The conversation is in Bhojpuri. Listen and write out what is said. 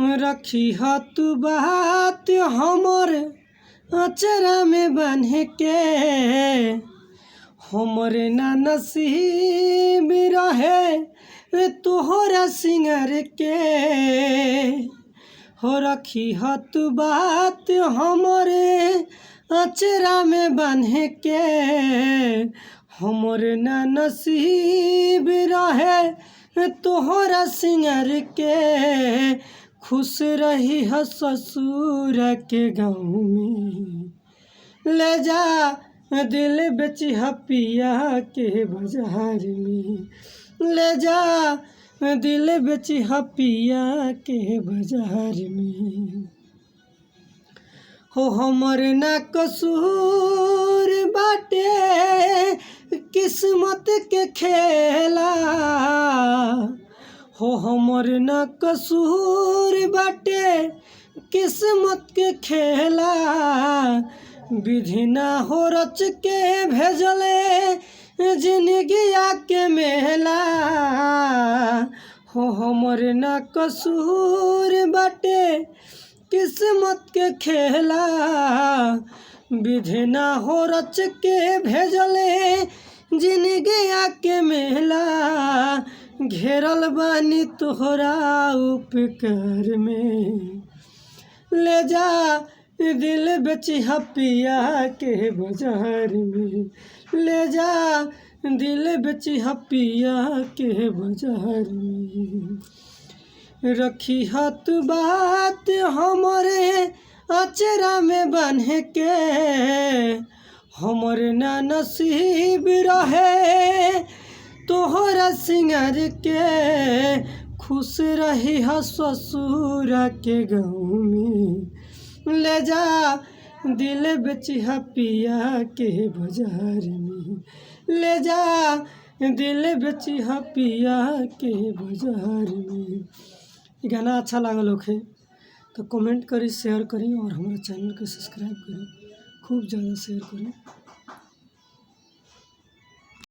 रखी ह तू बात हमर अचरा में बन्ह के, हमरे ना नसीब रहे तोहरा सिंगार के। हो रखी ह तू बात हमरे अचरा में बन्ह के, हमरे ना नसीब रहे तोहरा सिंगार के। खुश रही ह ससुर के गाँव में, ले जा दिल बेची ह पिया के बाजार में, ले जा दिल बेची ह पिया के बाजार में। हो हमर ना कसूर बाटे किस्मत के खेला, हो हमर ना कसूर बाटे किस्मत के खेला। विधि ना हो रच के भेजले जिंदगिया के मेला, हो हमर ना कसूर बाटे किस्मत के खेला। विधि ना हो रच के भेजले जिंदगिया के मेला। घेरल बानी तोहरा उपकार में, ले जा दिल बेची ह पिया के बाजार में, ले जा दिल बेची ह पिया के बाजार में। रखी ह तू बात हमरे अचरा में बन्ह के, हमरे ना नसीब रहे तोहरा सिंगार के। खुश रही ह ससुर के गाँव में, ले जा दिल बेची ह पिया के बाजार में, ले जा दिल बेची ह पिया के बाजार में। गाना अच्छा लागल होखे तो कमेंट करी, शेयर करी और हमारे चैनल के सब्सक्राइब करी, खूब ज़्यादा शेयर करी।